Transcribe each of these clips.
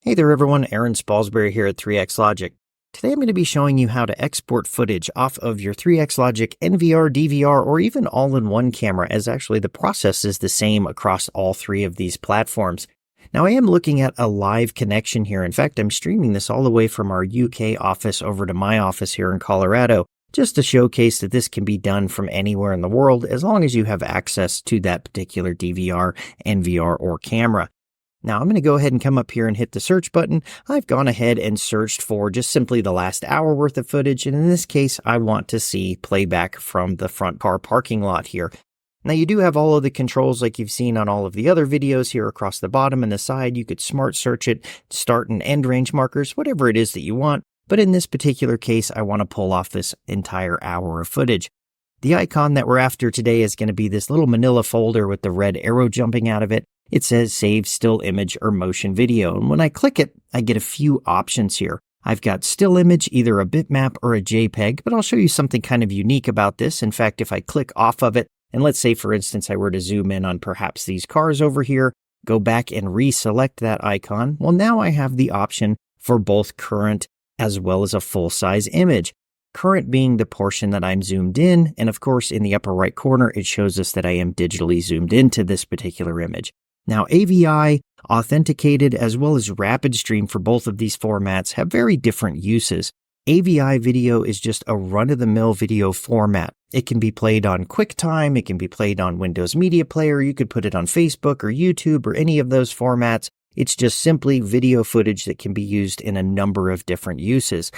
Hey there everyone, Erron Spalsbury here at 3xLOGIC. Today I'm going to be showing you how to export footage off of your 3xLOGIC NVR, DVR, or even all-in-one camera, as actually the process is the same across all three of these platforms. Now I am looking at a live connection here. In fact, I'm streaming this all the way from our UK office over to my office here in Colorado, just to showcase that this can be done from anywhere in the world as long as you have access to that particular DVR, NVR, or camera. Now I'm going to go ahead and come up here and hit the search button. I've gone ahead and searched for just simply the last hour worth of footage, and in this case I want to see playback from the front car parking lot here. Now you do have all of the controls like you've seen on all of the other videos here across the bottom and the side. You could smart search it, start and end range markers, whatever it is that you want. But in this particular case, I want to pull off this entire hour of footage. The icon that we're after today is going to be this little manila folder with the red arrow jumping out of it. It says save still image or motion video. And when I click it, I get a few options here. I've got still image, either a bitmap or a JPEG, but I'll show you something kind of unique about this. In fact, if I click off of it, and let's say, for instance, I were to zoom in on perhaps these cars over here, go back and reselect that icon, well, now I have the option for both current as well as a full-size image. Current being the portion that I'm zoomed in, and of course, in the upper right corner, it shows us that I am digitally zoomed into this particular image. Now, AVI, Authenticated, as well as RapidStream for both of these formats have very different uses. AVI video is just a run-of-the-mill video format. It can be played on QuickTime, it can be played on Windows Media Player, you could put it on Facebook or YouTube or any of those formats. It's just simply video footage that can be used in a number of different uses.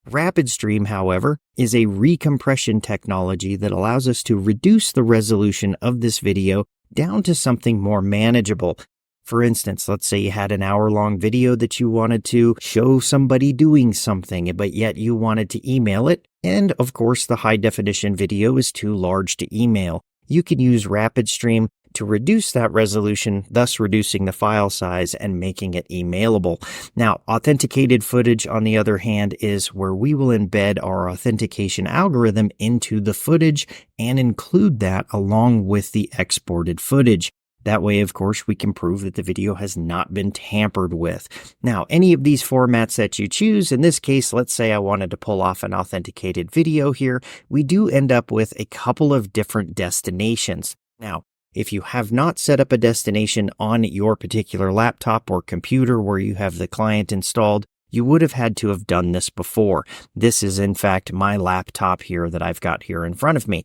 RapidStream, however, is a recompression technology that allows us to reduce the resolution of this video down to something more manageable. For instance, let's say you had an hour-long video that you wanted to show somebody doing something, but yet you wanted to email it, and of course the high-definition video is too large to email. You can use RapidStream to reduce that resolution, thus reducing the file size and making it emailable. Now, authenticated footage, on the other hand, is where we will embed our authentication algorithm into the footage and include that along with the exported footage. That way, of course, we can prove that the video has not been tampered with. Now, any of these formats that you choose, in this case, let's say I wanted to pull off an authenticated video here, we do end up with a couple of different destinations. Now, if you have not set up a destination on your particular laptop or computer where you have the client installed, you would have had to have done this before. This is, in fact, my laptop here that I've got here in front of me.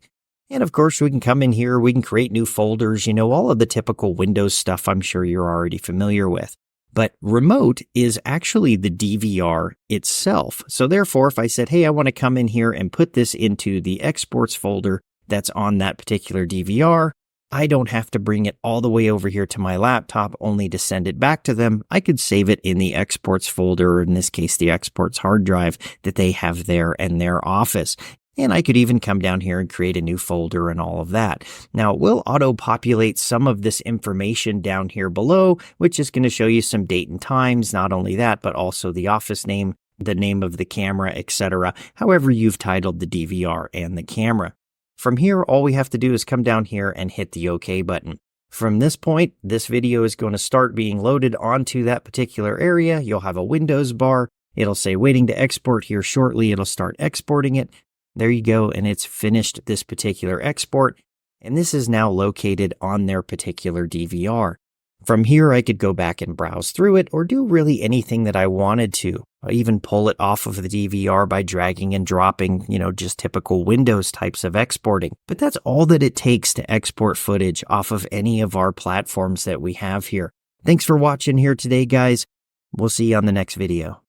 And of course, we can come in here, we can create new folders, all of the typical Windows stuff I'm sure you're already familiar with. But remote is actually the DVR itself. So therefore, if I said, hey, I want to come in here and put this into the exports folder that's on that particular DVR, I don't have to bring it all the way over here to my laptop only to send it back to them. I could save it in the exports folder, or in this case, the exports hard drive that they have there in their office. And I could even come down here and create a new folder and all of that. Now, it will auto-populate some of this information down here below, which is going to show you some date and times. Not only that, but also the office name, the name of the camera, etc. However you've titled the DVR and the camera. From here, all we have to do is come down here and hit the OK button. From this point, this video is going to start being loaded onto that particular area. You'll have a Windows bar. It'll say waiting to export here shortly. It'll start exporting it. There you go, and it's finished this particular export, and this is now located on their particular DVR. From here, I could go back and browse through it or do really anything that I wanted to. I even pull it off of the DVR by dragging and dropping, just typical Windows types of exporting. But that's all that it takes to export footage off of any of our platforms that we have here. Thanks for watching here today, guys. We'll see you on the next video.